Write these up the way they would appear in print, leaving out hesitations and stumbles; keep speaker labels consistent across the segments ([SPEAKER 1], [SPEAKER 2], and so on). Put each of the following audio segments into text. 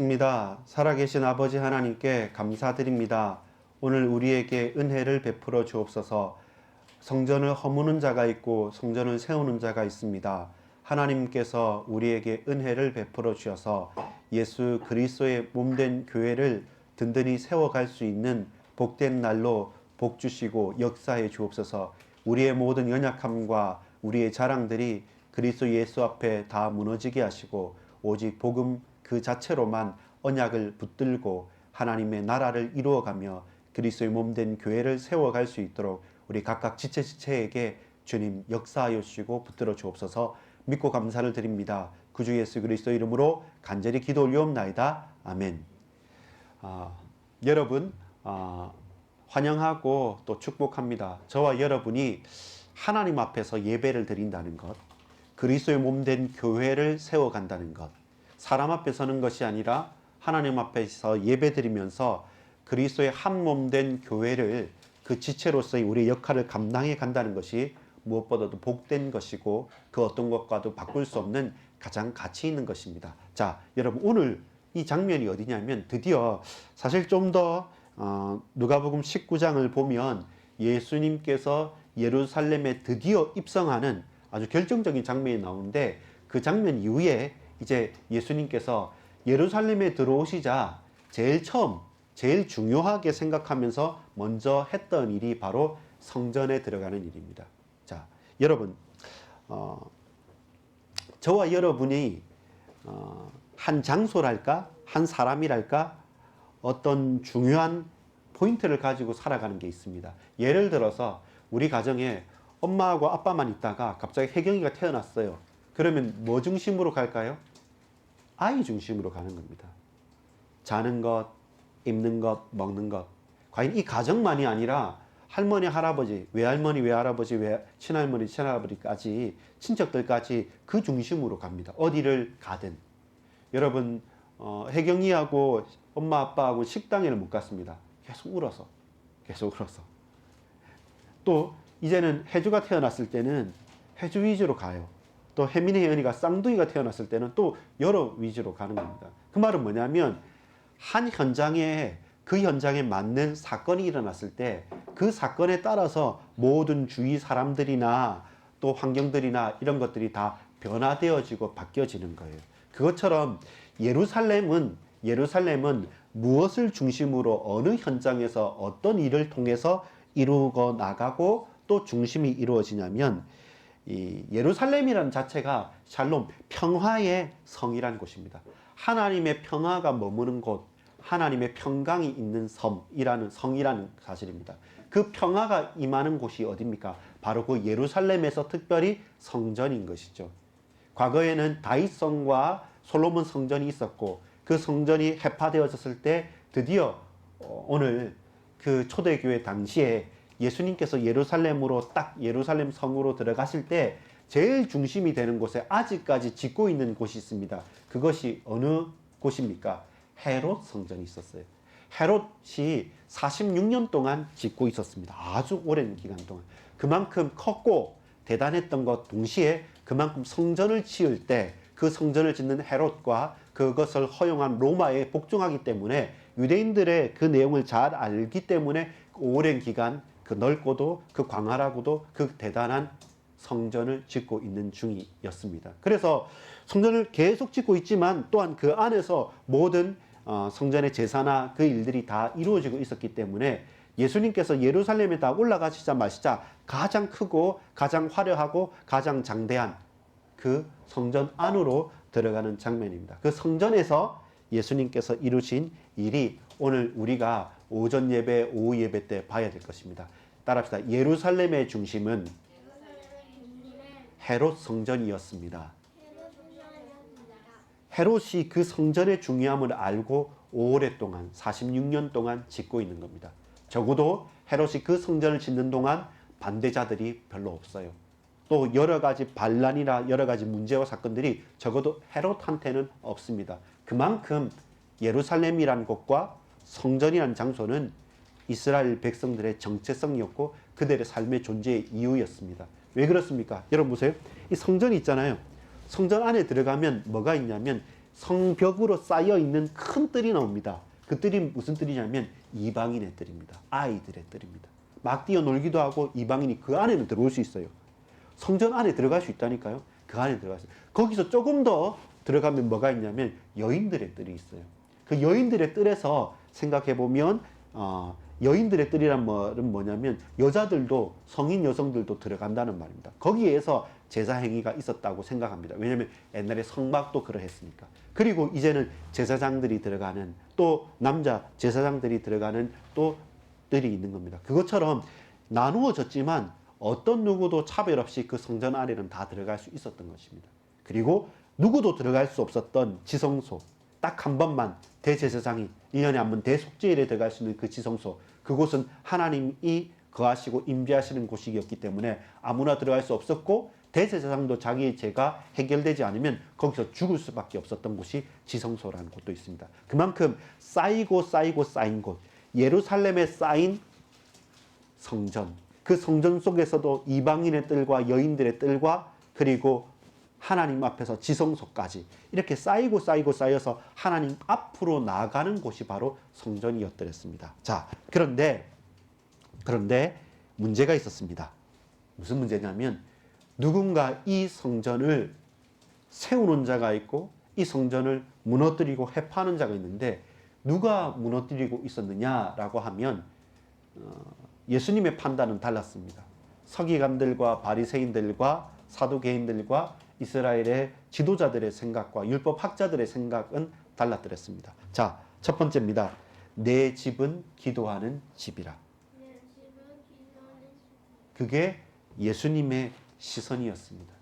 [SPEAKER 1] 입니다. 살아계신 아버지 하나님께 감사드립니다. 오늘 우리에게 은혜를 베풀어 주옵소서. 성전을 허무는 자가 있고 성전을 세우는 자가 있습니다. 하나님께서 우리에게 은혜를 베풀어 주셔서 예수 그리스도의 몸된 교회를 든든히 세워갈 수 있는 복된 날로 복 주시고 역사해 주옵소서. 우리의 모든 연약함과 우리의 자랑들이 그리스도 예수 앞에 다 무너지게 하시고 오직 복음 그 자체로만 언약을 붙들고 하나님의 나라를 이루어가며 그리스도의 몸된 교회를 세워갈 수 있도록 우리 각각 지체에게 주님 역사하여 주시고 붙들어 주옵소서. 믿고 감사를 드립니다. 구주 예수 그리스도 이름으로 간절히 기도 올리옵나이다. 아멘. 여러분 환영하고 또 축복합니다. 저와 여러분이 하나님 앞에서 예배를 드린다는 것, 그리스도의 몸된 교회를 세워간다는 것, 사람 앞에 서는 것이 아니라 하나님 앞에서 예배드리면서 그리스도의 한 몸된 교회를 그 지체로서의 우리의 역할을 감당해 간다는 것이 무엇보다도 복된 것이고 그 어떤 것과도 바꿀 수 없는 가장 가치 있는 것입니다. 자, 여러분 오늘 이 장면이 어디냐면 드디어 사실 좀 더 누가복음 19장을 보면 예수님께서 예루살렘에 드디어 입성하는 아주 결정적인 장면이 나오는데 그 장면 이후에 이제 예수님께서 예루살렘에 들어오시자 제일 처음 제일 중요하게 생각하면서 먼저 했던 일이 바로 성전에 들어가는 일입니다. 자, 여러분 저와 여러분이 한 장소랄까 한 사람이랄까 어떤 중요한 포인트를 가지고 살아가는 게 있습니다. 예를 들어서 우리 가정에 엄마하고 아빠만 있다가 갑자기 혜경이가 태어났어요. 그러면 뭐 중심으로 갈까요? 아이 중심으로 가는 겁니다. 자는 것, 입는 것, 먹는 것. 과연 이 가정만이 아니라 할머니, 할아버지, 외할머니, 외할아버지, 친할머니, 친할아버지까지 친척들까지 그 중심으로 갑니다. 어디를 가든. 여러분 혜경이하고 엄마 아빠하고 식당에는 못 갔습니다. 계속 울어서. 또 이제는 혜주가 태어났을 때는 혜주 위주로 가요. 또 혜민이 혜연이가 쌍둥이가 태어났을 때는 또 여러 위주로 가는 겁니다. 그 말은 뭐냐면 한 현장에 그 현장에 맞는 사건이 일어났을 때 그 사건에 따라서 모든 주위 사람들이나 또 환경들이나 이런 것들이 다 변화되어지고 바뀌어지는 거예요. 그것처럼 예루살렘은 무엇을 중심으로 어느 현장에서 어떤 일을 통해서 이루어 나가고 또 중심이 이루어지냐면 이 예루살렘이라는 자체가 샬롬, 평화의 성이라는 곳입니다. 하나님의 평화가 머무는 곳, 하나님의 평강이 있는 성이라는 사실입니다. 그 평화가 임하는 곳이 어디입니까? 바로 그 예루살렘에서 특별히 성전인 것이죠. 과거에는 다윗성과 솔로몬 성전이 있었고 그 성전이 해파되어졌을 때 드디어 오늘 그 초대교회 당시에 예수님께서 예루살렘으로 딱 예루살렘 성으로 들어가실 때 제일 중심이 되는 곳에 아직까지 짓고 있는 곳이 있습니다. 그것이 어느 곳입니까? 헤롯 성전이 있었어요. 헤롯이 46년 동안 짓고 있었습니다. 아주 오랜 기간 동안. 그만큼 컸고 대단했던 것 동시에 그만큼 성전을 지을 때 그 성전을 짓는 헤롯과 그것을 허용한 로마에 복종하기 때문에 유대인들의 그 내용을 잘 알기 때문에 오랜 기간 그 넓고도 그 광활하고도 그 대단한 성전을 짓고 있는 중이었습니다. 그래서 성전을 계속 짓고 있지만 또한 그 안에서 모든 성전의 제사나 그 일들이 다 이루어지고 있었기 때문에 예수님께서 예루살렘에 다 올라가시자 가장 크고 가장 화려하고 가장 장대한 그 성전 안으로 들어가는 장면입니다. 그 성전에서 예수님께서 이루신 일이 오늘 우리가 오전 예배, 오후 예배 때 봐야 될 것입니다. 따라합시다. 예루살렘의 중심은 헤롯 성전이었습니다. 헤롯이 그 성전의 중요함을 알고 오랫동안 46년 동안 짓고 있는 겁니다. 적어도 헤롯이 그 성전을 짓는 동안 반대자들이 별로 없어요. 또 여러 가지 반란이나 여러 가지 문제와 사건들이 적어도 헤롯한테는 없습니다. 그만큼 예루살렘이라는 곳과 성전이라는 장소는 이스라엘 백성들의 정체성이었고 그들의 삶의 존재의 이유였습니다. 왜 그렇습니까? 여러분 보세요. 이 성전이 있잖아요. 성전 안에 들어가면 뭐가 있냐면 성벽으로 쌓여 있는 큰 뜰이 나옵니다. 그 뜰이 무슨 뜰이냐면 이방인의 뜰입니다. 아이들의 뜰입니다. 막 뛰어놀기도 하고 이방인이 그 안에는 들어올 수 있어요. 성전 안에 들어갈 수 있다니까요. 그 안에 들어갔어요. 거기서 조금 더 들어가면 뭐가 있냐면 여인들의 뜰이 있어요. 그 여인들의 뜰에서 생각해 보면 여인들의 뜰이란 말은 뭐냐면 여자들도 성인 여성들도 들어간다는 말입니다. 거기에서 제사 행위가 있었다고 생각합니다. 왜냐하면 옛날에 성막도 그러했으니까. 그리고 이제는 제사장들이 들어가는 또 남자 제사장들이 들어가는 또 뜰이 있는 겁니다. 그것처럼 나누어졌지만 어떤 누구도 차별 없이 그 성전 안에는 다 들어갈 수 있었던 것입니다. 그리고 누구도 들어갈 수 없었던 지성소, 딱 한 번만 대제사장이 1년에 한 번 대속죄일에 들어갈 수 있는 그 지성소, 그곳은 하나님이 거하시고 임재하시는 곳이었기 때문에 아무나 들어갈 수 없었고 대제사장도 자기의 죄가 해결되지 않으면 거기서 죽을 수밖에 없었던 곳이 지성소라는 곳도 있습니다. 그만큼 쌓이고 쌓인 곳, 예루살렘에 쌓인 성전, 그 성전 속에서도 이방인의 뜰과 여인들의 뜰과 그리고 하나님 앞에서 지성소까지 이렇게 쌓여서 하나님 앞으로 나아가는 곳이 바로 성전이었더랬습니다. 자, 그런데 문제가 있었습니다. 무슨 문제냐면 누군가 이 성전을 세우는 자가 있고 이 성전을 무너뜨리고 해파하는 자가 있는데 누가 무너뜨리고 있었느냐라고 하면 예수님의 판단은 달랐습니다. 서기관들과 바리새인들과 사두개인들과 이스라엘의 지도자들의 생각과 율법학자들의 생각은 달랐더랬습니다. 자, 첫 번째입니다. 내 집은 기도하는 집이라. 그게 예수님의 시선이었습니다.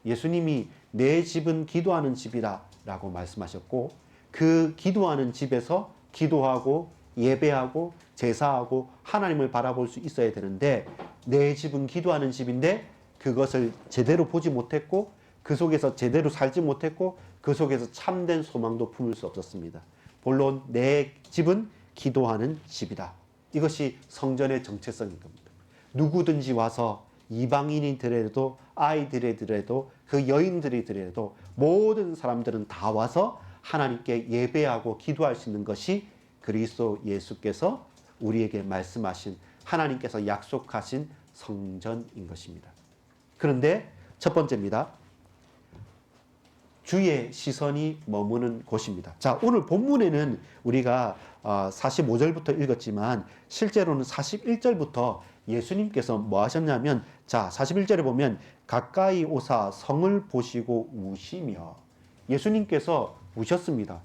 [SPEAKER 1] 예수님이 내 집은 기도하는 집이라 라고 말씀하셨고 그 기도하는 집에서 기도하고 예배하고 제사하고 하나님을 바라볼 수 있어야 되는데 내 집은 기도하는 집인데 그것을 제대로 보지 못했고 그 속에서 제대로 살지 못했고 그 속에서 참된 소망도 품을 수 없었습니다. 본론 내 집은 기도하는 집이다. 이것이 성전의 정체성인 겁니다. 누구든지 와서 이방인이더라도 아이들이더라도 그 여인들이더라도 모든 사람들은 다 와서 하나님께 예배하고 기도할 수 있는 것이 그리스도 예수께서 우리에게 말씀하신 하나님께서 약속하신 성전인 것입니다. 그런데 첫 번째입니다. 주의 시선이 머무는 곳입니다. 자, 오늘 본문에는 우리가 45절부터 읽었지만 실제로는 41절부터 예수님께서 뭐 하셨냐면 자, 41절에 보면 가까이 오사 성을 보시고 우시며 예수님께서 우셨습니다.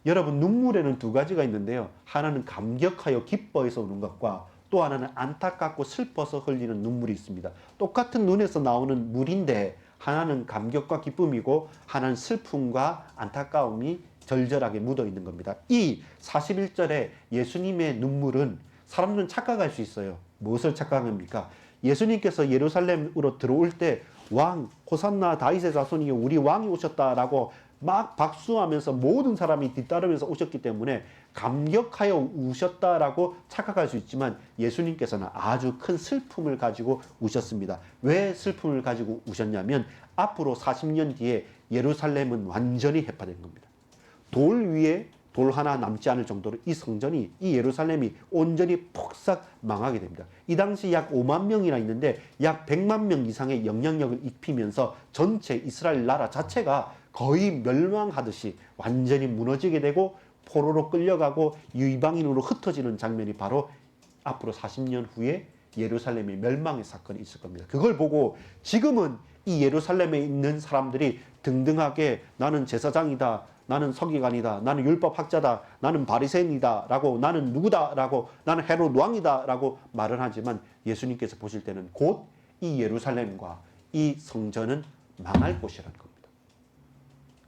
[SPEAKER 1] 여러분 눈물에는 두 가지가 있는데요. 하나는 감격하여 기뻐해서 우는 것과 또 하나는 안타깝고 슬퍼서 흘리는 눈물이 있습니다. 똑같은 눈에서 나오는 물인데 하나는 감격과 기쁨이고 하나는 슬픔과 안타까움이 절절하게 묻어 있는 겁니다. 이 41절에 예수님의 눈물은 사람들은 착각할 수 있어요. 무엇을 착각합니까? 예수님께서 예루살렘으로 들어올 때 왕, 호산나 다윗의 자손이여 우리 왕이 오셨다라고 막 박수하면서 모든 사람이 뒤따르면서 오셨기 때문에 감격하여 우셨다라고 착각할 수 있지만 예수님께서는 아주 큰 슬픔을 가지고 우셨습니다. 왜 슬픔을 가지고 우셨냐면 앞으로 40년 뒤에 예루살렘은 완전히 해파된 겁니다. 돌 위에 돌 하나 남지 않을 정도로 이 성전이, 이 예루살렘이 온전히 폭삭 망하게 됩니다. 이 당시 약 5만 명이나 있는데 약 100만 명 이상의 영향력을 입히면서 전체 이스라엘 나라 자체가 거의 멸망하듯이 완전히 무너지게 되고 포로로 끌려가고 이방인으로 흩어지는 장면이 바로 앞으로 40년 후에 예루살렘의 멸망의 사건이 있을 겁니다. 그걸 보고 지금은 이 예루살렘에 있는 사람들이 등등하게 나는 제사장이다, 나는 서기관이다, 나는 율법학자다, 나는 바리새인이다 라고, 나는 누구다 라고, 나는 헤롯 왕이다 라고 말을 하지만 예수님께서 보실 때는 곧 이 예루살렘과 이 성전은 망할 곳이라는 겁니다.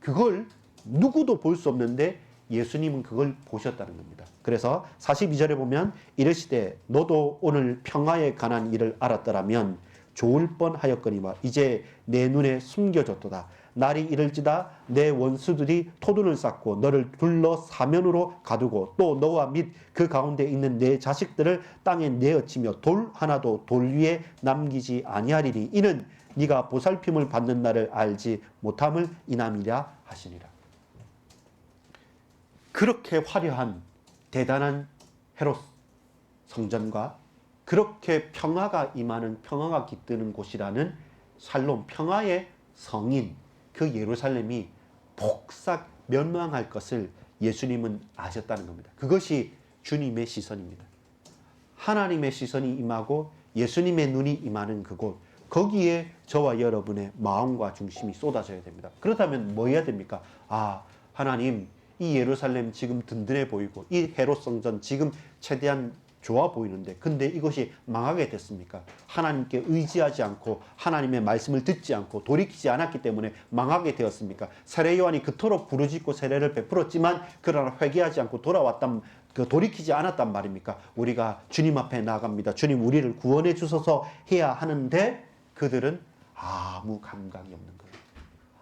[SPEAKER 1] 그걸 누구도 볼 수 없는데 예수님은 그걸 보셨다는 겁니다. 그래서 42절에 보면 이르시되 너도 오늘 평화에 관한 일을 알았더라면 좋을 뻔하였거니와 이제 내 눈에 숨겨졌도다. 날이 이를지다 내 원수들이 토둔을 쌓고 너를 둘러 사면으로 가두고 또 너와 및 그 가운데 있는 내 자식들을 땅에 내어치며 돌 하나도 돌 위에 남기지 아니하리니 이는 네가 보살핌을 받는 날을 알지 못함을 인함이라 하시니라. 그렇게 화려한 대단한 헤롯 성전과 그렇게 평화가 임하는, 평화가 깃드는 곳이라는 샬롬, 평화의 성인 그 예루살렘이 폭삭 멸망할 것을 예수님은 아셨다는 겁니다. 그것이 주님의 시선입니다. 하나님의 시선이 임하고 예수님의 눈이 임하는 그곳, 거기에 저와 여러분의 마음과 중심이 쏟아져야 됩니다. 그렇다면 뭐 해야 됩니까? 아, 하나님, 이 예루살렘 지금 든든해 보이고 이 헤롯 성전 지금 최대한 좋아 보이는데 근데 이것이 망하게 됐습니까? 하나님께 의지하지 않고 하나님의 말씀을 듣지 않고 돌이키지 않았기 때문에 망하게 되었습니까? 세례 요한이 그토록 부르짖고 세례를 베풀었지만 그러나 회개하지 않고 돌이키지 않았단 말입니까? 우리가 주님 앞에 나갑니다. 주님 우리를 구원해 주소서 해야 하는데 그들은 아무 감각이 없는 거예요.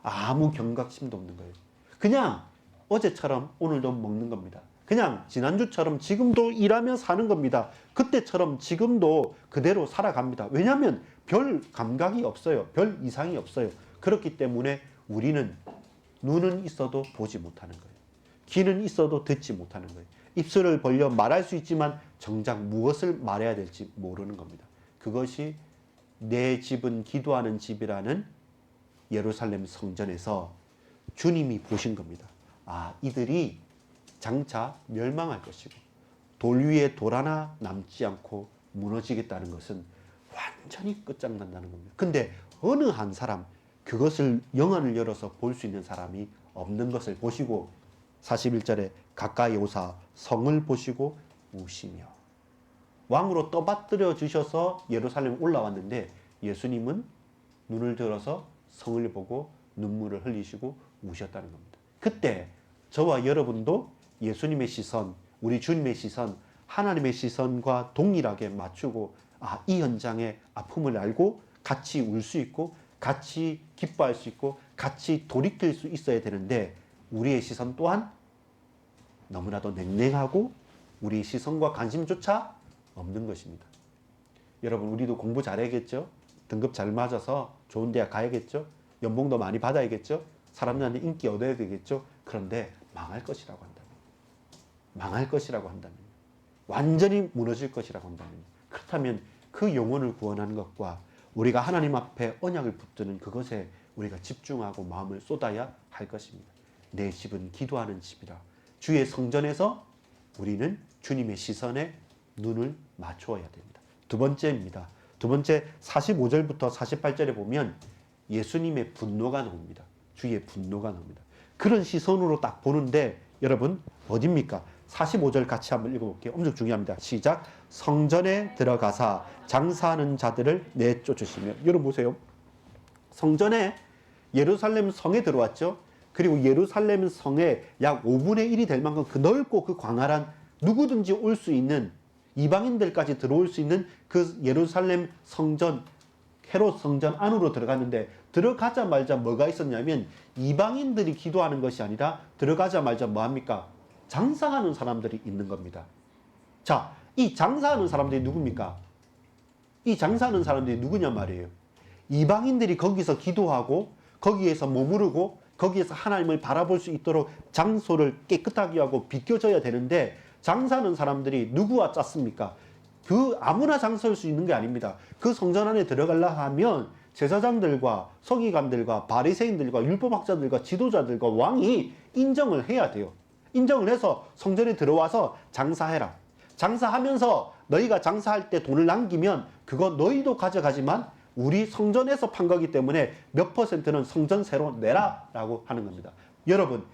[SPEAKER 1] 아무 경각심도 없는 거예요. 그냥 어제처럼 오늘도 먹는 겁니다. 그냥 지난주처럼 지금도 일하며 사는 겁니다. 그때처럼 지금도 그대로 살아갑니다. 왜냐하면 별 감각이 없어요. 별 이상이 없어요. 그렇기 때문에 우리는 눈은 있어도 보지 못하는 거예요. 귀는 있어도 듣지 못하는 거예요. 입술을 벌려 말할 수 있지만 정작 무엇을 말해야 될지 모르는 겁니다. 그것이 내 집은 기도하는 집이라는 예루살렘 성전에서 주님이 보신 겁니다. 아, 이들이 장차 멸망할 것이고 돌 위에 돌 하나 남지 않고 무너지겠다는 것은 완전히 끝장난다는 겁니다. 근데 어느 한 사람 그것을 영안을 열어서 볼 수 있는 사람이 없는 것을 보시고 41절에 가까이 오사 성을 보시고 우시며 왕으로 떠받들여 주셔서 예루살렘 올라왔는데 예수님은 눈을 들어서 성을 보고 눈물을 흘리시고 우셨다는 겁니다. 그때 저와 여러분도 예수님의 시선, 우리 주님의 시선, 하나님의 시선과 동일하게 맞추고 이 현장의 아픔을 알고 같이 울 수 있고 같이 기뻐할 수 있고 같이 돌이킬 수 있어야 되는데 우리의 시선 또한 너무나도 냉랭하고 우리의 시선과 관심조차 없는 것입니다. 여러분 우리도 공부 잘해야겠죠? 등급 잘 맞아서 좋은 대학 가야겠죠? 연봉도 많이 받아야겠죠? 사람들한테 인기 얻어야 되겠죠? 그런데 망할 것이라고 한다면, 망할 것이라고 한다면, 완전히 무너질 것이라고 한다면, 그렇다면 그 영혼을 구원하는 것과 우리가 하나님 앞에 언약을 붙드는 그것에 우리가 집중하고 마음을 쏟아야 할 것입니다. 내 집은 기도하는 집이라. 주의 성전에서 우리는 주님의 시선에 눈을 맞추어야 됩니다. 두 번째입니다. 두 번째 45절부터 48절에 보면 예수님의 분노가 나옵니다. 주의 분노가 나옵니다. 그런 시선으로 딱 보는데 여러분 어디입니까? 45절 같이 한번 읽어볼게요. 엄청 중요합니다. 시작. 성전에 들어가사 장사하는 자들을 내쫓으시며. 여러분 보세요. 성전에 예루살렘 성에 들어왔죠. 그리고 예루살렘 성에 약 5분의 1이 될 만큼 그 넓고 그 광활한 누구든지 올 수 있는 이방인들까지 들어올 수 있는 그 예루살렘 성전 헤롯 성전 안으로 들어갔는데 들어가자마자 뭐가 있었냐면 이방인들이 기도하는 것이 아니라 들어가자마자 뭐합니까? 장사하는 사람들이 있는 겁니다. 자, 이 장사하는 사람들이 누굽니까? 이 장사하는 사람들이 누구냐 말이에요. 이방인들이 거기서 기도하고 거기에서 머무르고 거기에서 하나님을 바라볼 수 있도록 장소를 깨끗하게 하고 비켜줘야 되는데 장사하는 사람들이 누구와 짰습니까? 그 아무나 장사할 수 있는 게 아닙니다. 그 성전 안에 들어가려 하면 제사장들과 서기관들과 바리새인들과 율법학자들과 지도자들과 왕이 인정을 해야 돼요. 인정을 해서 성전에 들어와서 장사해라. 장사하면서 너희가 장사할 때 돈을 남기면 그거 너희도 가져가지만 우리 성전에서 판 거기 때문에 몇 %는 성전세로 내라 라고 하는 겁니다. 여러분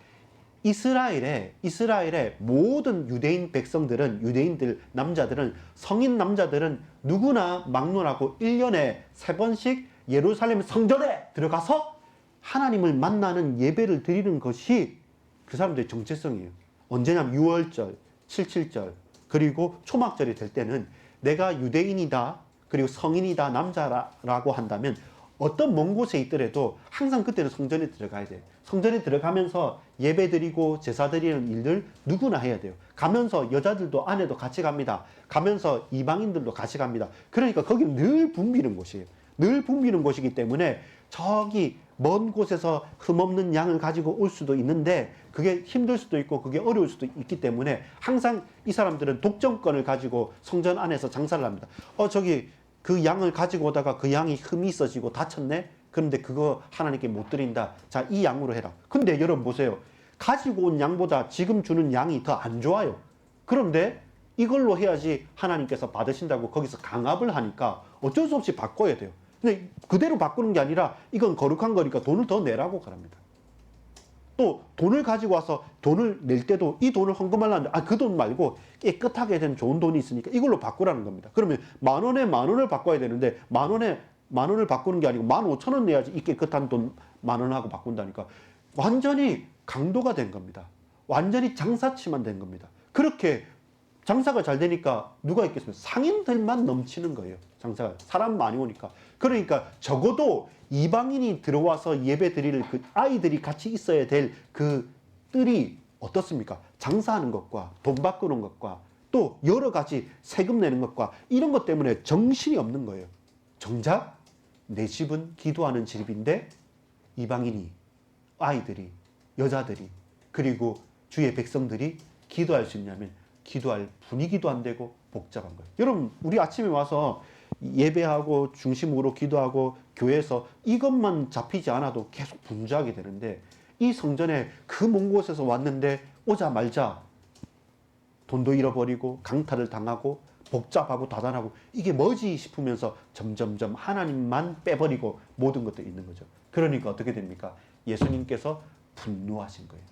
[SPEAKER 1] 이스라엘의 모든 유대인 백성들은 유대인들 남자들은 성인 남자들은 누구나 막론하고 1년에 3번씩 예루살렘 성전에 들어가서 하나님을 만나는 예배를 드리는 것이 그 사람들의 정체성이에요. 언제냐면 6월절, 77절 그리고 초막절이 될 때는 내가 유대인이다 그리고 성인이다 남자라고 한다면 어떤 먼 곳에 있더라도 항상 그때는 성전에 들어가야 돼요. 성전에 들어가면서 예배 드리고 제사 드리는 일들 누구나 해야 돼요. 가면서 여자들도 아내도 같이 갑니다. 가면서 이방인들도 같이 갑니다. 그러니까 거기는 늘 붐비는 곳이에요. 늘 붐비는 곳이기 때문에 저기 먼 곳에서 흠없는 양을 가지고 올 수도 있는데 그게 힘들 수도 있고 그게 어려울 수도 있기 때문에 항상 이 사람들은 독점권을 가지고 성전 안에서 장사를 합니다. 저기 그 양을 가지고 오다가 그 양이 흠이 있어지고 다쳤네? 그런데 그거 하나님께 못 드린다. 자, 이 양으로 해라. 근데 여러분 보세요. 가지고 온 양보다 지금 주는 양이 더 안 좋아요. 그런데 이걸로 해야지 하나님께서 받으신다고 거기서 강압을 하니까 어쩔 수 없이 바꿔야 돼요. 근데 그대로 바꾸는 게 아니라 이건 거룩한 거니까 돈을 더 내라고 그럽니다. 또 돈을 가지고 와서 돈을 낼 때도 이 돈을 헌금하려는데 그 돈 말고 깨끗하게 된 좋은 돈이 있으니까 이걸로 바꾸라는 겁니다. 그러면 10,000원에 10,000원을 바꿔야 되는데 10,000원을 바꾸는 게 아니고 15,000원 내야지 이 깨끗한 돈 10,000원하고 바꾼다니까 완전히 강도가 된 겁니다. 완전히 장사치만 된 겁니다. 그렇게 장사가 잘 되니까 누가 있겠습니까? 상인들만 넘치는 거예요. 장사가 사람 많이 오니까. 그러니까 적어도 이방인이 들어와서 예배 드릴 그 아이들이 같이 있어야 될 그 뜰이 어떻습니까? 장사하는 것과 돈 바꾸는 것과 또 여러 가지 세금 내는 것과 이런 것 때문에 정신이 없는 거예요. 정작 내 집은 기도하는 집인데 이방인이, 아이들이, 여자들이 그리고 주의 백성들이 기도할 수 있냐면 기도할 분위기도 안 되고 복잡한 거예요. 여러분 우리 아침에 와서 예배하고 중심으로 기도하고 교회에서 이것만 잡히지 않아도 계속 분주하게 되는데 이 성전에 그 먼 곳에서 왔는데 오자말자 돈도 잃어버리고 강탈을 당하고 복잡하고 다단하고 이게 뭐지 싶으면서 점점점 하나님만 빼버리고 모든 것들이 있는 거죠. 그러니까 어떻게 됩니까? 예수님께서 분노하신 거예요.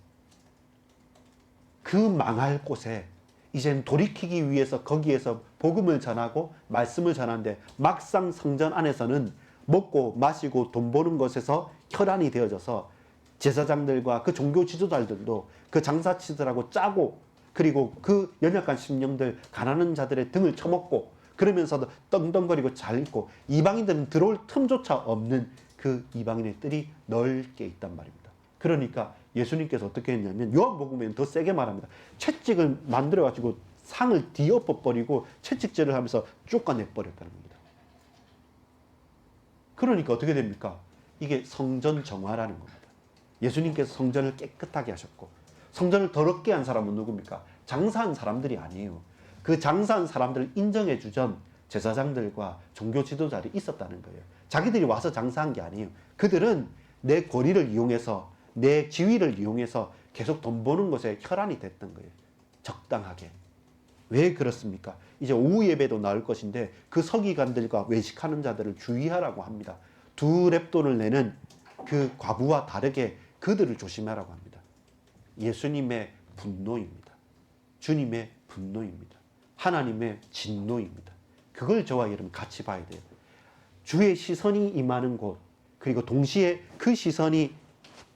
[SPEAKER 1] 그 망할 곳에 이젠 돌이키기 위해서 거기에서 복음을 전하고 말씀을 전하는데 막상 성전 안에서는 먹고 마시고 돈 버는 것에서 혈안이 되어져서 제사장들과 그 종교 지도자들도 그 장사치들하고 짜고 그리고 그 연약한 심령들 가난한 자들의 등을 쳐먹고 그러면서도 떵떵거리고 잘 있고 이방인들은 들어올 틈조차 없는 그 이방인의 뜰이 넓게 있단 말입니다. 그러니까 예수님께서 어떻게 했냐면 요한복음에는 더 세게 말합니다. 채찍을 만들어가지고 상을 뒤엎어버리고 채찍질을 하면서 쫓아내버렸다는 겁니다. 그러니까 어떻게 됩니까? 이게 성전 정화라는 겁니다. 예수님께서 성전을 깨끗하게 하셨고 성전을 더럽게 한 사람은 누굽니까? 장사한 사람들이 아니에요. 그 장사한 사람들을 인정해 주전 제사장들과 종교 지도자들이 있었다는 거예요. 자기들이 와서 장사한 게 아니에요. 그들은 내 권위를 이용해서 내 지위를 이용해서 계속 돈 버는 것에 혈안이 됐던 거예요. 적당하게. 왜 그렇습니까? 이제 오후 예배도 나올 것인데 그 서기관들과 외식하는 자들을 주의하라고 합니다. 2렙돈을 내는 그 과부와 다르게 그들을 조심하라고 합니다. 예수님의 분노입니다. 주님의 분노입니다. 하나님의 진노입니다. 그걸 저와 여러분 같이 봐야 돼요. 주의 시선이 임하는 곳 그리고 동시에 그 시선이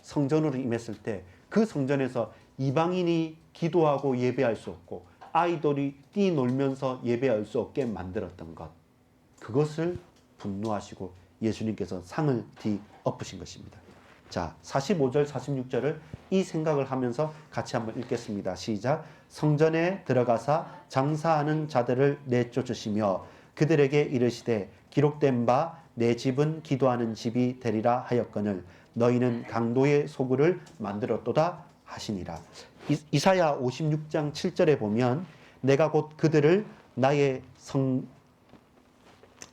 [SPEAKER 1] 성전으로 임했을 때 그 성전에서 이방인이 기도하고 예배할 수 없고 아이돌이 뛰놀면서 예배할 수 없게 만들었던 것 그것을 분노하시고 예수님께서 상을 뒤엎으신 것입니다. 자, 45절 46절을 이 생각을 하면서 같이 한번 읽겠습니다. 시작. 성전에 들어가사 장사하는 자들을 내쫓으시며 그들에게 이르시되 기록된 바 내 집은 기도하는 집이 되리라 하였거늘 너희는 강도의 소굴을 만들었도다 하시니라. 이사야 56장 7절에 보면 내가 곧 그들을 나의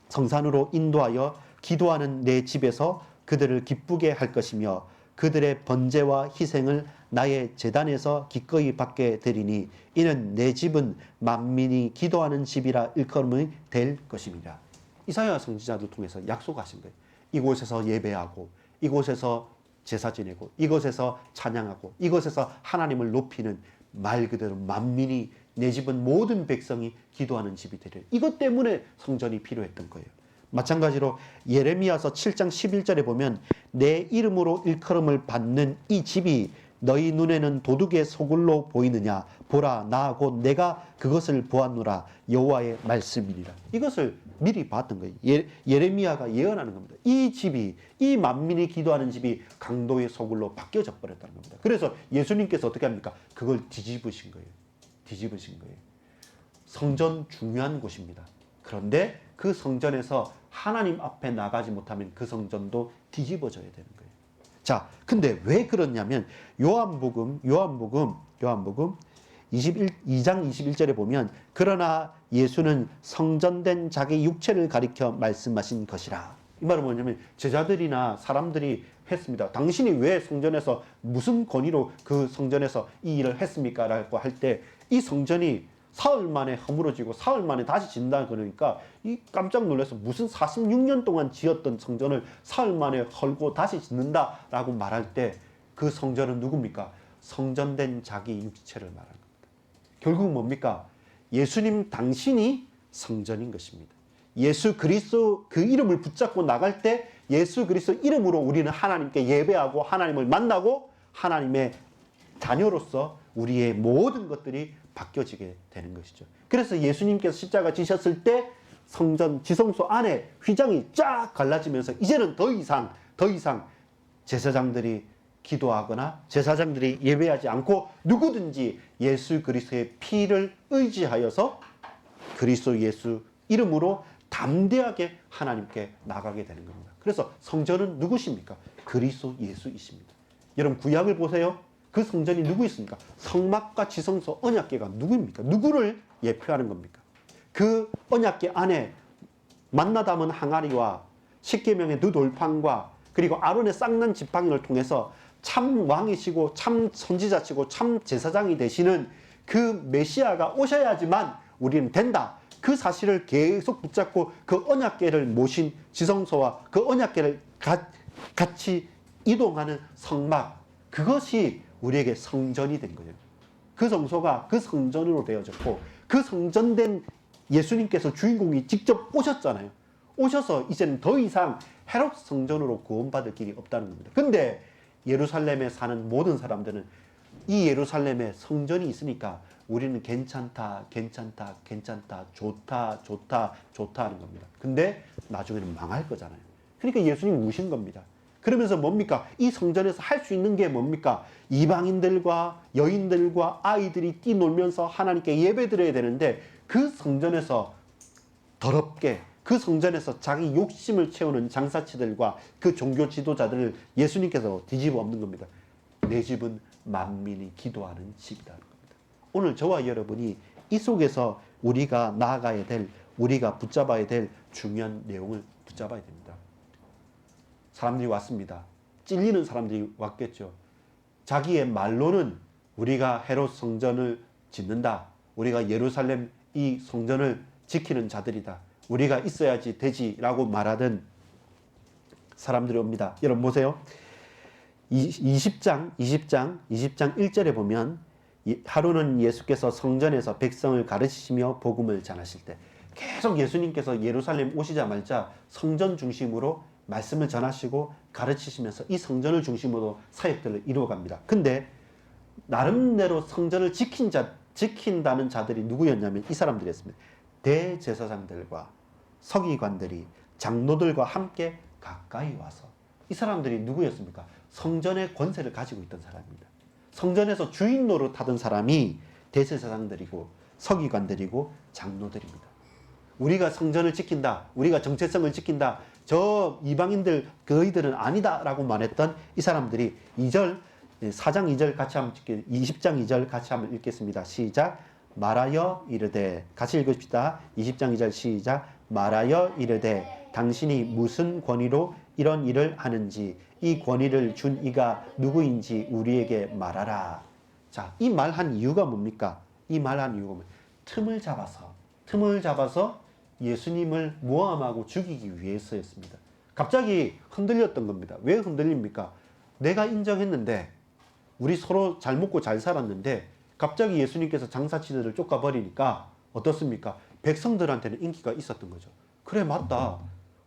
[SPEAKER 1] 성산으로 인도하여 기도하는 내 집에서 그들을 기쁘게 할 것이며 그들의 번제와 희생을 나의 제단에서 기꺼이 받게 되리니 이는 내 집은 만민이 기도하는 집이라 일컬음이 될 것입니다. 이사야 선지자를 통해서 약속하신 거예요. 이곳에서 예배하고 이곳에서 제사 지내고 이곳에서 찬양하고 이곳에서 하나님을 높이는 말 그대로 만민이 내 집은 모든 백성이 기도하는 집이 되리라. 이것 때문에 성전이 필요했던 거예요. 마찬가지로 예레미야서 7장 11절에 보면 내 이름으로 일컬음을 받는 이 집이 너희 눈에는 도둑의 소굴로 보이느냐 보라 나 곧 내가 그것을 보았노라 여호와의 말씀이니라. 이것을 미리 봤던 거예요. 예레미야가 예언하는 겁니다. 이 집이 이 만민이 기도하는 집이 강도의 소굴로 바뀌어져 버렸다는 겁니다. 그래서 예수님께서 어떻게 합니까? 그걸 뒤집으신 거예요. 뒤집으신 거예요. 성전 중요한 곳입니다. 그런데 그 성전에서 하나님 앞에 나가지 못하면 그 성전도 뒤집어져야 되는 거예요. 자, 근데 왜 그렇냐면 요한복음 2장 21절에 보면 그러나 예수는 성전된 자기 육체를 가리켜 말씀하신 것이라. 이 말은 뭐냐면 제자들이나 사람들이 했습니다. 당신이 왜 성전에서 무슨 권위로 그 성전에서 이 일을 했습니까? 라고 할 때 이 성전이 사흘 만에 허물어지고 사흘 만에 다시 짓는다 그러니까 이 깜짝 놀라서 무슨 46년 동안 지었던 성전을 사흘 만에 헐고 다시 짓는다라고 말할 때 그 성전은 누굽니까? 성전된 자기 육체를 말하는 겁니다. 결국 뭡니까? 예수님 당신이 성전인 것입니다. 예수 그리스도 그 이름을 붙잡고 나갈 때 예수 그리스도 이름으로 우리는 하나님께 예배하고 하나님을 만나고 하나님의 자녀로서 우리의 모든 것들이 바뀌어지게 되는 것이죠. 그래서 예수님께서 십자가 지셨을 때 성전 지성소 안에 휘장이 쫙 갈라지면서 이제는 더 이상 제사장들이 기도하거나 제사장들이 예배하지 않고 누구든지 예수 그리스도의 피를 의지하여서 그리스도 예수 이름으로 담대하게 하나님께 나가게 되는 겁니다. 그래서 성전은 누구십니까? 그리스도 예수이십니다. 여러분 구약을 보세요. 그 성전이 누구 있습니까? 성막과 지성소 언약궤가 누구입니까? 누구를 예표하는 겁니까? 그 언약궤 안에 만나 담은 항아리와 십계명의 두 돌판과 그리고 아론의 쌍난 지팡이를 통해서 참 왕이시고 참 선지자시고 참 제사장이 되시는 그 메시아가 오셔야지만 우리는 된다. 그 사실을 계속 붙잡고 그 언약궤를 모신 지성소와 그 언약궤를 같이 이동하는 성막, 그것이 우리에게 성전이 된 거예요. 그 성소가 그 성전으로 되어졌고 그 성전된 예수님께서 주인공이 직접 오셨잖아요. 오셔서 이제는 더 이상 헤롯 성전으로 구원받을 길이 없다는 겁니다. 근데 예루살렘에 사는 모든 사람들은 이 예루살렘에 성전이 있으니까 우리는 괜찮다, 좋다 하는 겁니다. 근데 나중에는 망할 거잖아요. 그러니까 예수님 우신 겁니다. 그러면서 뭡니까? 이 성전에서 할 수 있는 게 뭡니까? 이방인들과 여인들과 아이들이 뛰놀면서 하나님께 예배드려야 되는데 그 성전에서 더럽게 그 성전에서 자기 욕심을 채우는 장사치들과 그 종교 지도자들을 예수님께서 뒤집어 엎는 겁니다. 내 집은 만민이 기도하는 집이라는 겁니다. 오늘 저와 여러분이 이 속에서 우리가 나아가야 될, 우리가 붙잡아야 될 중요한 내용을 붙잡아야 됩니다. 사람들이 왔습니다. 찔리는 사람들이 왔겠죠. 자기의 말로는 우리가 헤롯 성전을 짓는다. 우리가 예루살렘 이 성전을 지키는 자들이다. 우리가 있어야지 되지라고 말하던 사람들이 옵니다. 여러분 보세요. 20장 1절에 보면 하루는 예수께서 성전에서 백성을 가르치시며 복음을 전하실 때 계속 예수님께서 예루살렘 오시자마자 성전 중심으로 말씀을 전하시고 가르치시면서 이 성전을 중심으로 사역들을 이루어갑니다. 근데 나름대로 성전을 지킨다는 자들이 누구였냐면 이 사람들이었습니다. 대제사장들과 서기관들이 장로들과 함께 가까이 와서 이 사람들이 누구였습니까? 성전의 권세를 가지고 있던 사람입니다. 성전에서 주인 노릇하던 사람이 대제사장들이고 서기관들이고 장로들입니다. 우리가 성전을 지킨다. 우리가 정체성을 지킨다. 저 이방인들 그이들은 아니다라고 말했던 이 사람들이 4장 2절 같이 한번 20장 2절 같이 한번 읽겠습니다. 시작. 말하여 이르되 같이 읽읍시다. 20장 2절 시작. 말하여 이르되 당신이 무슨 권위로 이런 일을 하는지 이 권위를 준 이가 누구인지 우리에게 말하라. 자, 이 말한 이유가 뭡니까? 이 말한 이유가 틈을 잡아서 예수님을 모함하고 죽이기 위해서였습니다. 갑자기 흔들렸던 겁니다. 왜 흔들립니까? 내가 인정했는데 우리 서로 잘 먹고 잘 살았는데 갑자기 예수님께서 장사치들을 쫓아버리니까 어떻습니까? 백성들한테는 인기가 있었던 거죠. 그래 맞다.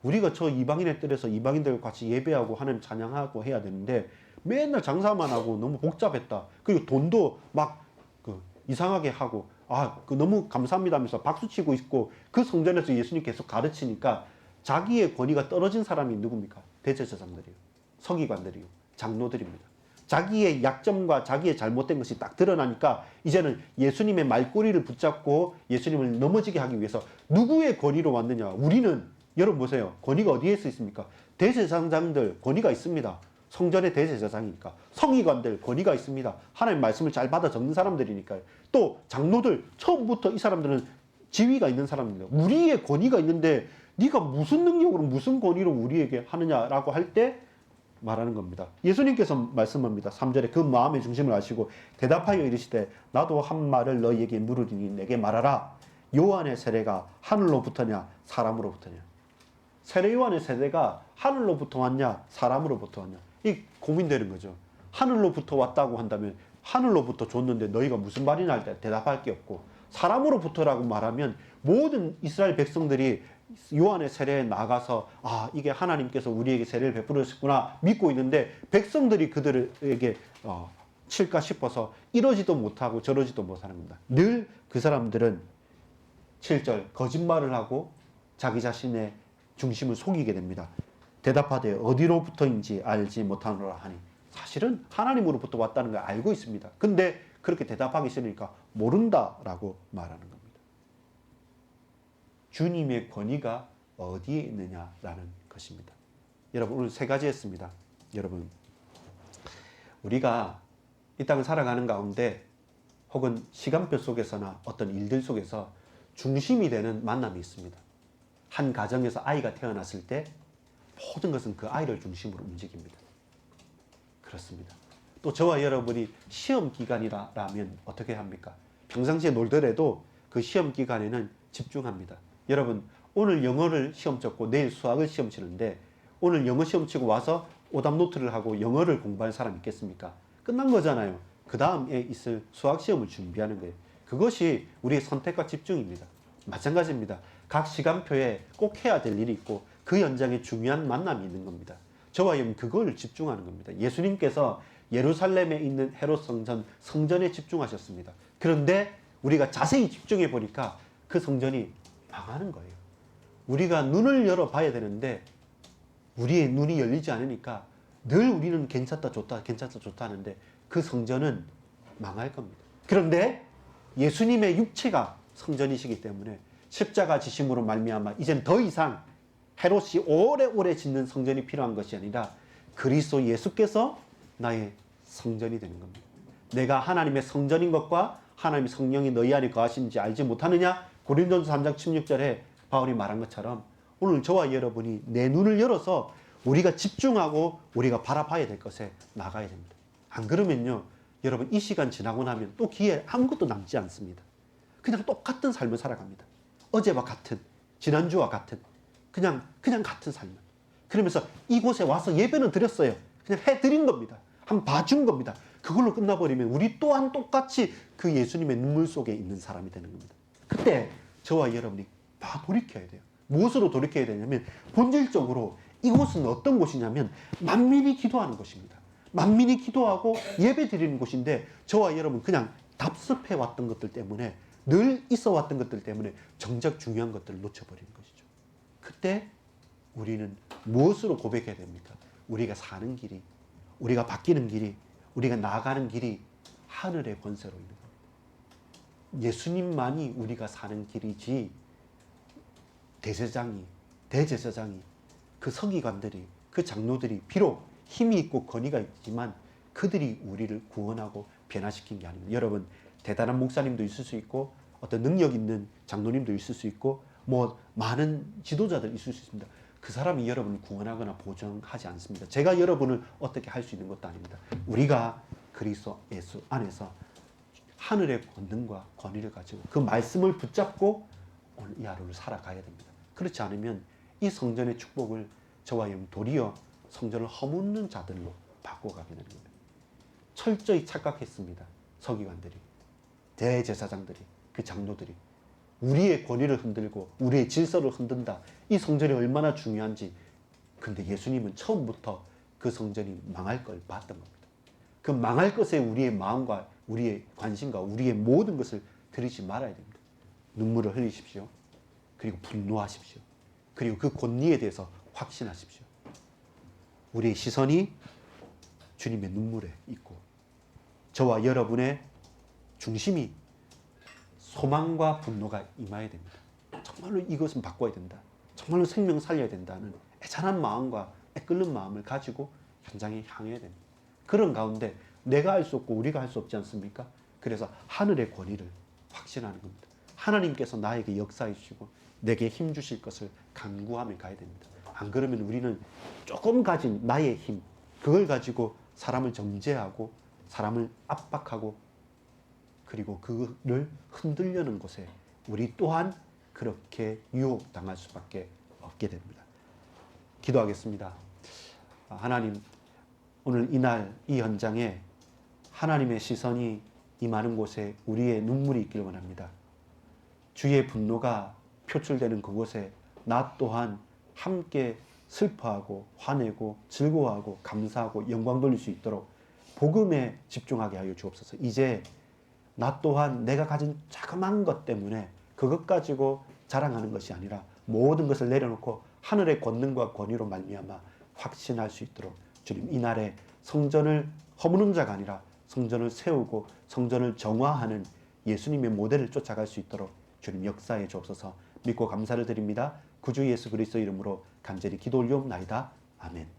[SPEAKER 1] 우리가 저 이방인의 뜰에서 이방인들과 같이 예배하고 하나님 찬양하고 해야 되는데 맨날 장사만 하고 너무 복잡했다. 그리고 돈도 막 이상하게 하고 너무 감사합니다 하면서 박수치고 있고 그 성전에서 예수님 계속 가르치니까 자기의 권위가 떨어진 사람이 누굽니까? 대제사장들이요. 서기관들이요. 장로들입니다. 자기의 약점과 자기의 잘못된 것이 딱 드러나니까 이제는 예수님의 말꼬리를 붙잡고 예수님을 넘어지게 하기 위해서 누구의 권위로 왔느냐? 우리는 여러분 보세요. 권위가 어디에 있습니까? 대제사장들 권위가 있습니다. 성전의 대제사장이니까 성의관들 권위가 있습니다. 하나님 말씀을 잘 받아 적는 사람들이니까요. 또 장로들 처음부터 이 사람들은 지위가 있는 사람입니다. 우리의 권위가 있는데 네가 무슨 능력으로 무슨 권위로 우리에게 하느냐라고 할 때 말하는 겁니다. 예수님께서 말씀합니다. 3절에 그 마음의 중심을 아시고 대답하여 이르시되 나도 한 말을 너희에게 물으리니 내게 말하라. 요한의 세례가 하늘로부터냐 사람으로부터냐. 세례 요한의 세례가 하늘로부터 왔냐 사람으로부터 왔냐. 이 고민되는 거죠. 하늘로부터 왔다고 한다면 하늘로부터 줬는데 너희가 무슨 말이나 할 때 대답할 게 없고, 사람으로부터라고 말하면 모든 이스라엘 백성들이 요한의 세례에 나가서 아 이게 하나님께서 우리에게 세례를 베풀으셨구나 믿고 있는데 백성들이 그들에게 칠까 싶어서 이러지도 못하고 저러지도 못하는 겁니다. 늘 그 사람들은 7절 거짓말을 하고 자기 자신의 중심을 속이게 됩니다. 대답하되 어디로부터인지 알지 못하노라 하니, 사실은 하나님으로부터 왔다는 걸 알고 있습니다. 근데 그렇게 대답하기 싫으니까 모른다라고 말하는 겁니다. 주님의 권위가 어디에 있느냐라는 것입니다. 여러분 오늘 세 가지 했습니다. 여러분 우리가 이 땅을 살아가는 가운데 혹은 시간표 속에서나 어떤 일들 속에서 중심이 되는 만남이 있습니다. 한 가정에서 아이가 태어났을 때 모든 것은 그 아이를 중심으로 움직입니다. 그렇습니다. 또 저와 여러분이 시험 기간이라면 어떻게 합니까? 평상시에 놀더라도 그 시험 기간에는 집중합니다. 여러분 오늘 영어를 시험 쳤고 내일 수학을 시험 치는데 오늘 영어 시험 치고 와서 오답 노트를 하고 영어를 공부할 사람 있겠습니까? 끝난 거잖아요. 그 다음에 있을 수학 시험을 준비하는 거예요. 그것이 우리의 선택과 집중입니다. 마찬가지입니다. 각 시간표에 꼭 해야 될 일이 있고 그 연장에 중요한 만남이 있는 겁니다. 저와 여러분 그걸 집중하는 겁니다. 예수님께서 예루살렘에 있는 헤롯 성전에 집중하셨습니다. 그런데 우리가 자세히 집중해 보니까 그 성전이 망하는 거예요. 우리가 눈을 열어 봐야 되는데 우리의 눈이 열리지 않으니까 늘 우리는 괜찮다 좋다 괜찮다 좋다 하는데 그 성전은 망할 겁니다. 그런데 예수님의 육체가 성전이시기 때문에 십자가 지심으로 말미암아 이젠 더 이상 헤롯이 오래오래 짓는 성전이 필요한 것이 아니라 그리스도 예수께서 나의 성전이 되는 겁니다. 내가 하나님의 성전인 것과 하나님의 성령이 너희 안에 거하시는지 알지 못하느냐? 고린도전서 3장 16절에 바울이 말한 것처럼 오늘 저와 여러분이 내 눈을 열어서 우리가 집중하고 우리가 바라봐야 될 것에 나가야 됩니다. 안 그러면요 여러분 이 시간 지나고 나면 또 귀에 아무것도 남지 않습니다. 그냥 똑같은 삶을 살아갑니다. 어제와 같은, 지난주와 같은 그냥 같은 삶을. 그러면서 이곳에 와서 예배는 드렸어요. 그냥 해드린 겁니다. 한 봐준 겁니다. 그걸로 끝나버리면 우리 또한 똑같이 그 예수님의 눈물 속에 있는 사람이 되는 겁니다. 그때 저와 여러분이 다 돌이켜야 돼요. 무엇으로 돌이켜야 되냐면 본질적으로 이곳은 어떤 곳이냐면 만민이 기도하는 곳입니다. 만민이 기도하고 예배 드리는 곳인데 저와 여러분 그냥 답습해 왔던 것들 때문에 늘 있어 왔던 것들 때문에 정작 중요한 것들을 놓쳐버리는 것이죠. 그때 우리는 무엇으로 고백해야 됩니까? 우리가 사는 길이, 우리가 바뀌는 길이, 우리가 나아가는 길이 하늘의 권세로 있는 겁니다. 예수님만이 우리가 사는 길이지 대제사장이 그 서기관들이 그 장로들이 비록 힘이 있고 권위가 있지만 그들이 우리를 구원하고 변화시킨 게 아닙니다. 여러분 대단한 목사님도 있을 수 있고 어떤 능력 있는 장로님도 있을 수 있고 뭐 많은 지도자들 있을 수 있습니다. 그 사람이 여러분을 구원하거나 보장하지 않습니다. 제가 여러분을 어떻게 할 수 있는 것도 아닙니다. 우리가 그리스도 예수 안에서 하늘의 권능과 권위를 가지고 그 말씀을 붙잡고 오늘 이 하루를 살아가야 됩니다. 그렇지 않으면 이 성전의 축복을 저와 여러분 도리어 성전을 허무는 자들로 바꿔가게 되는 겁니다. 철저히 착각했습니다. 서기관들이, 대제사장들이, 그 장로들이 우리의 권위를 흔들고 우리의 질서를 흔든다. 이 성전이 얼마나 중요한지. 근데 예수님은 처음부터 그 성전이 망할 걸 봤던 겁니다. 그 망할 것에 우리의 마음과 우리의 관심과 우리의 모든 것을 들이지 말아야 됩니다. 눈물을 흘리십시오. 그리고 분노하십시오. 그리고 그 권위에 대해서 확신하십시오. 우리의 시선이 주님의 눈물에 있고 저와 여러분의 중심이 소망과 분노가 임해야 됩니다. 정말로 이것은 바꿔야 된다. 정말로 생명 살려야 된다는 애잔한 마음과 애끓는 마음을 가지고 현장에 향해야 됩니다. 그런 가운데 내가 할 수 없고 우리가 할 수 없지 않습니까? 그래서 하늘의 권위를 확신하는 겁니다. 하나님께서 나에게 역사해 주시고 내게 힘 주실 것을 간구하며 가야 됩니다. 안 그러면 우리는 조금 가진 나의 힘, 그걸 가지고 사람을 정죄하고 사람을 압박하고 그리고 그를 흔들려는 곳에 우리 또한 그렇게 유혹당할 수밖에 없게 됩니다. 기도하겠습니다. 하나님, 오늘 이날 이 현장에 하나님의 시선이 임하는 곳에 우리의 눈물이 있기를 원합니다. 주의 분노가 표출되는 그곳에 나 또한 함께 슬퍼하고 화내고 즐거워하고 감사하고 영광 돌릴 수 있도록 복음에 집중하게 하여 주옵소서. 이제 나 또한 내가 가진 자그마한 것 때문에 그것 가지고 자랑하는 것이 아니라 모든 것을 내려놓고 하늘의 권능과 권위로 말미암아 확신할 수 있도록 주님, 이날에 성전을 허무는 자가 아니라 성전을 세우고 성전을 정화하는 예수님의 모델을 쫓아갈 수 있도록 주님 역사해 주옵소서. 믿고 감사를 드립니다. 구주 예수 그리스도 이름으로 간절히 기도 올리옵나이다. 아멘.